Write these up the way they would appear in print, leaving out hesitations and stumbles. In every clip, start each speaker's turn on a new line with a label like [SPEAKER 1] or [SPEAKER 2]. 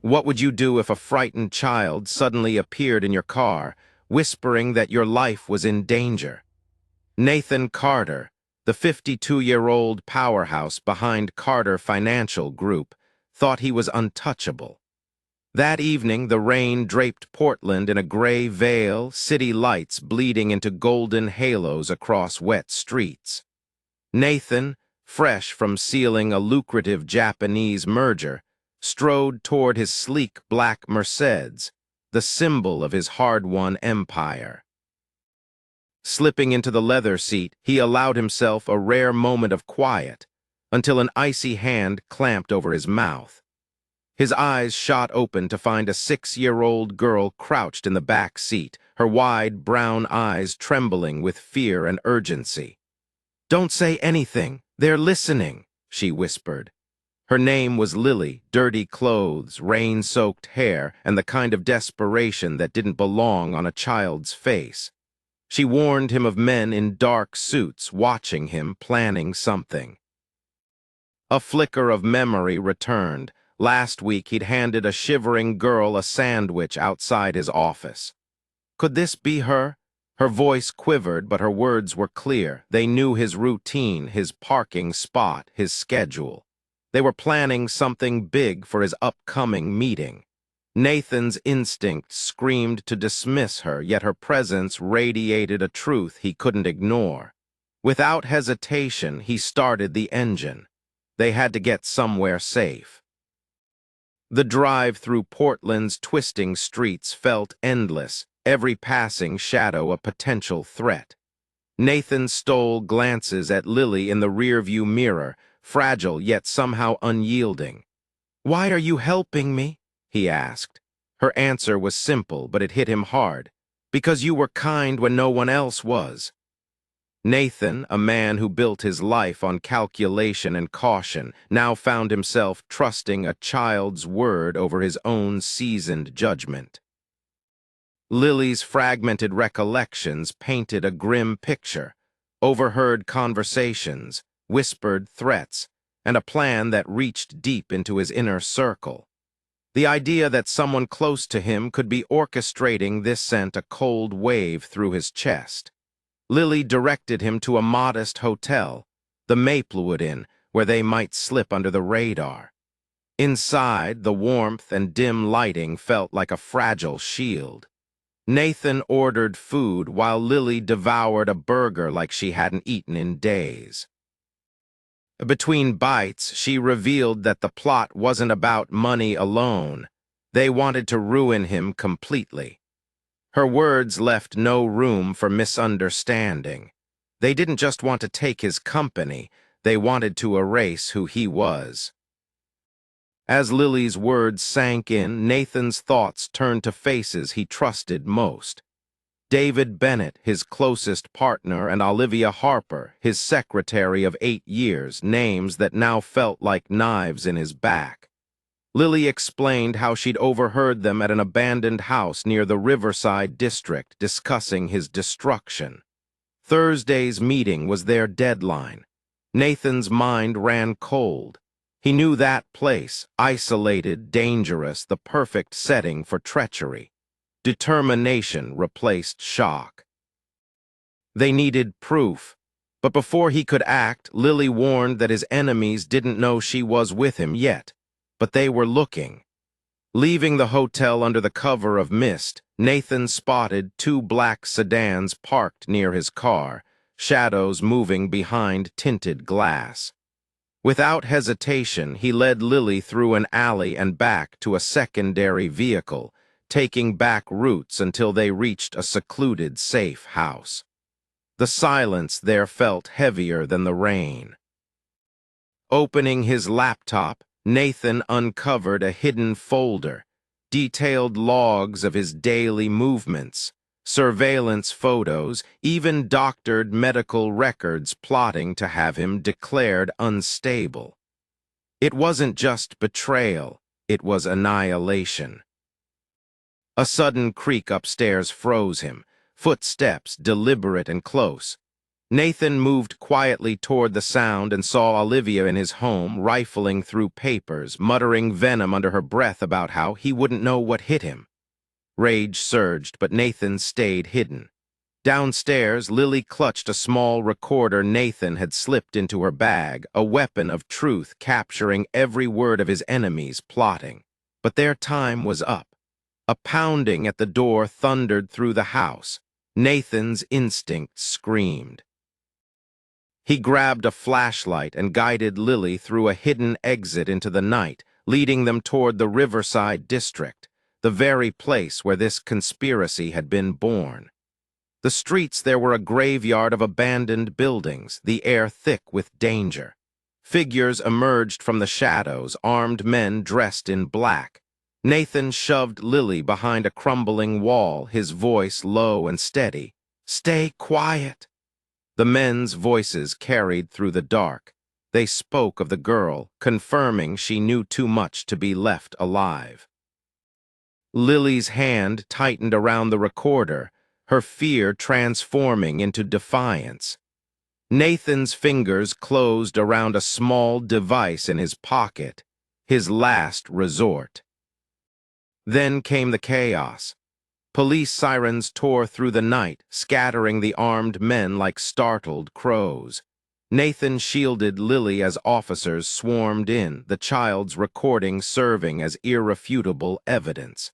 [SPEAKER 1] What would you do if a frightened child suddenly appeared in your car, whispering that your life was in danger? Nathan Carter, the 52-year-old powerhouse behind Carter Financial Group, thought he was untouchable. That evening, the rain draped Portland in a gray veil, city lights bleeding into golden halos across wet streets. Nathan, fresh from sealing a lucrative Japanese merger, strode toward his sleek black Mercedes, the symbol of his hard-won empire. Slipping into the leather seat, he allowed himself a rare moment of quiet, until an icy hand clamped over his mouth. His eyes shot open to find a 6-year-old girl crouched in the back seat, her wide brown eyes trembling with fear and urgency. "Don't say anything, they're listening," she whispered. Her name was Lily, dirty clothes, rain-soaked hair, and the kind of desperation that didn't belong on a child's face. She warned him of men in dark suits watching him, planning something. A flicker of memory returned. Last week he'd handed a shivering girl a sandwich outside his office. Could this be her? Her voice quivered, but her words were clear. They knew his routine, his parking spot, his schedule. They were planning something big for his upcoming meeting. Nathan's instinct screamed to dismiss her, yet her presence radiated a truth he couldn't ignore. Without hesitation, he started the engine. They had to get somewhere safe. The drive through Portland's twisting streets felt endless, every passing shadow a potential threat. Nathan stole glances at Lily in the rearview mirror, fragile yet somehow unyielding. "Why are you helping me?" he asked. Her answer was simple, but it hit him hard. "Because you were kind when no one else was." Nathan, a man who built his life on calculation and caution, now found himself trusting a child's word over his own seasoned judgment. Lily's fragmented recollections painted a grim picture: overheard conversations, whispered threats, and a plan that reached deep into his inner circle. The idea that someone close to him could be orchestrating this sent a cold wave through his chest. Lily directed him to a modest hotel, the Maplewood Inn, where they might slip under the radar. Inside, the warmth and dim lighting felt like a fragile shield. Nathan ordered food while Lily devoured a burger like she hadn't eaten in days. Between bites, she revealed that the plot wasn't about money alone. They wanted to ruin him completely. Her words left no room for misunderstanding. They didn't just want to take his company, they wanted to erase who he was. As Lily's words sank in, Nathan's thoughts turned to faces he trusted most. David Bennett, his closest partner, and Olivia Harper, his secretary of 8 years, names that now felt like knives in his back. Lily explained how she'd overheard them at an abandoned house near the Riverside district discussing his destruction. Thursday's meeting was their deadline. Nathan's mind ran cold. He knew that place, isolated, dangerous, the perfect setting for treachery. Determination replaced shock. They needed proof, but before he could act, Lily warned that his enemies didn't know she was with him yet. But they were looking. Leaving the hotel under the cover of mist, Nathan spotted 2 black sedans parked near his car, shadows moving behind tinted glass. Without hesitation, he led Lily through an alley and back to a secondary vehicle, taking back routes until they reached a secluded, safe house. The silence there felt heavier than the rain. Opening his laptop, Nathan uncovered a hidden folder, detailed logs of his daily movements, surveillance photos, even doctored medical records plotting to have him declared unstable. It wasn't just betrayal, it was annihilation. A sudden creak upstairs froze him, footsteps deliberate and close. Nathan moved quietly toward the sound and saw Olivia in his home, rifling through papers, muttering venom under her breath about how he wouldn't know what hit him. Rage surged, but Nathan stayed hidden. Downstairs, Lily clutched a small recorder Nathan had slipped into her bag, a weapon of truth capturing every word of his enemies plotting. But their time was up. A pounding at the door thundered through the house. Nathan's instinct screamed. He grabbed a flashlight and guided Lily through a hidden exit into the night, leading them toward the Riverside district, the very place where this conspiracy had been born. The streets there were a graveyard of abandoned buildings, the air thick with danger. Figures emerged from the shadows, armed men dressed in black. Nathan shoved Lily behind a crumbling wall, his voice low and steady. "Stay quiet." The men's voices carried through the dark. They spoke of the girl, confirming she knew too much to be left alive. Lily's hand tightened around the recorder, her fear transforming into defiance. Nathan's fingers closed around a small device in his pocket, his last resort. Then came the chaos. Police sirens tore through the night, scattering the armed men like startled crows. Nathan shielded Lily as officers swarmed in, the child's recording serving as irrefutable evidence.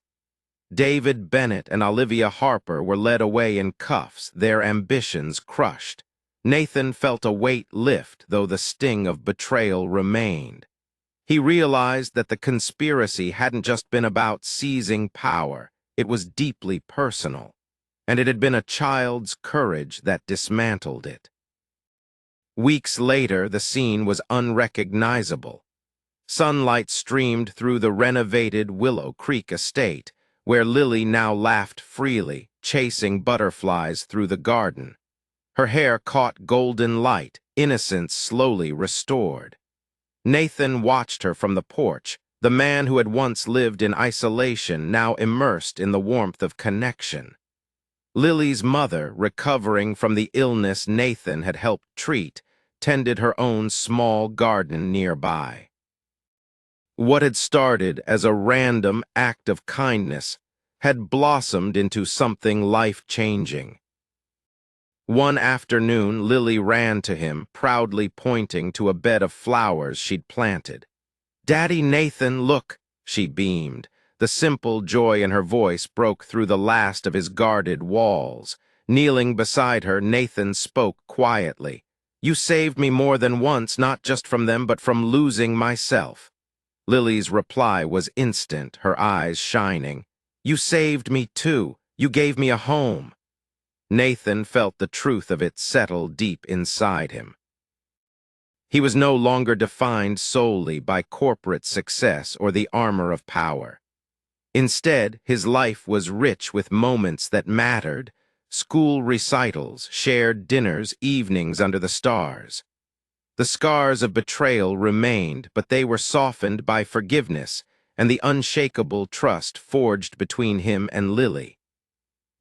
[SPEAKER 1] David Bennett and Olivia Harper were led away in cuffs, their ambitions crushed. Nathan felt a weight lift, though the sting of betrayal remained. He realized that the conspiracy hadn't just been about seizing power, it was deeply personal, and it had been a child's courage that dismantled it. Weeks later, the scene was unrecognizable. Sunlight streamed through the renovated Willow Creek estate, where Lily now laughed freely, chasing butterflies through the garden. Her hair caught golden light, innocence slowly restored. Nathan watched her from the porch, the man who had once lived in isolation now immersed in the warmth of connection. Lily's mother, recovering from the illness Nathan had helped treat, tended her own small garden nearby. What had started as a random act of kindness had blossomed into something life-changing. One afternoon, Lily ran to him, proudly pointing to a bed of flowers she'd planted. "Daddy Nathan, look," she beamed. The simple joy in her voice broke through the last of his guarded walls. Kneeling beside her, Nathan spoke quietly. "You saved me more than once, not just from them, but from losing myself." Lily's reply was instant, her eyes shining. "You saved me too. You gave me a home." Nathan felt the truth of it settle deep inside him. He was no longer defined solely by corporate success or the armor of power. Instead, his life was rich with moments that mattered: school recitals, shared dinners, evenings under the stars. The scars of betrayal remained, but they were softened by forgiveness and the unshakable trust forged between him and Lily.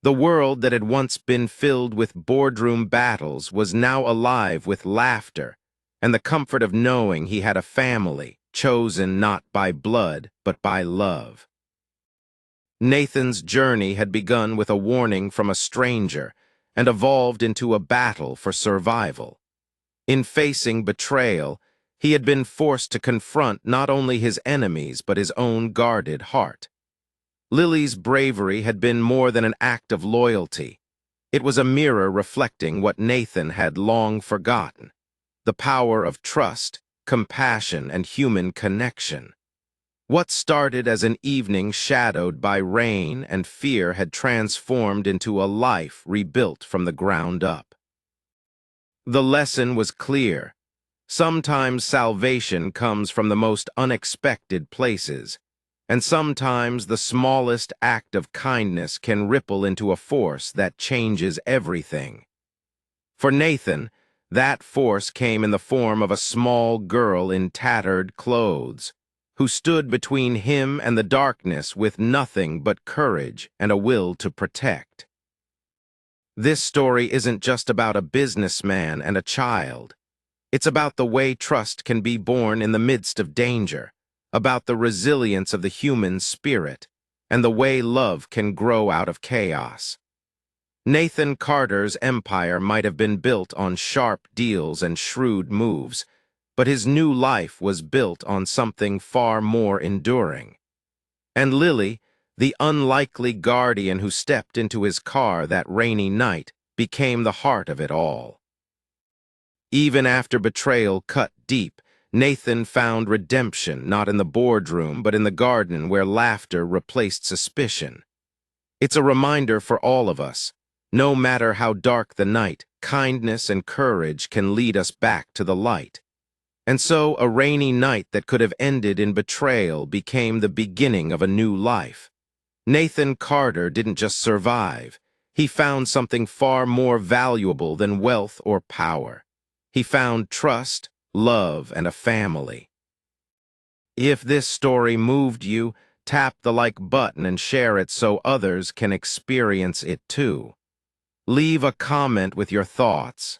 [SPEAKER 1] The world that had once been filled with boardroom battles was now alive with laughter and the comfort of knowing he had a family, chosen not by blood, but by love. Nathan's journey had begun with a warning from a stranger and evolved into a battle for survival. In facing betrayal, he had been forced to confront not only his enemies but his own guarded heart. Lily's bravery had been more than an act of loyalty. It was a mirror reflecting what Nathan had long forgotten: the power of trust, compassion, and human connection. What started as an evening shadowed by rain and fear had transformed into a life rebuilt from the ground up. The lesson was clear. Sometimes salvation comes from the most unexpected places, and sometimes the smallest act of kindness can ripple into a force that changes everything. For Nathan, that force came in the form of a small girl in tattered clothes, who stood between him and the darkness with nothing but courage and a will to protect. This story isn't just about a businessman and a child. It's about the way trust can be born in the midst of danger, about the resilience of the human spirit, and the way love can grow out of chaos. Nathan Carter's empire might have been built on sharp deals and shrewd moves, but his new life was built on something far more enduring. And Lily, the unlikely guardian who stepped into his car that rainy night, became the heart of it all. Even after betrayal cut deep, Nathan found redemption not in the boardroom but in the garden where laughter replaced suspicion. It's a reminder for all of us. No matter how dark the night, kindness and courage can lead us back to the light. And so a rainy night that could have ended in betrayal became the beginning of a new life. Nathan Carter didn't just survive. He found something far more valuable than wealth or power. He found trust, love, and a family. If this story moved you, tap the like button and share it so others can experience it too. Leave a comment with your thoughts.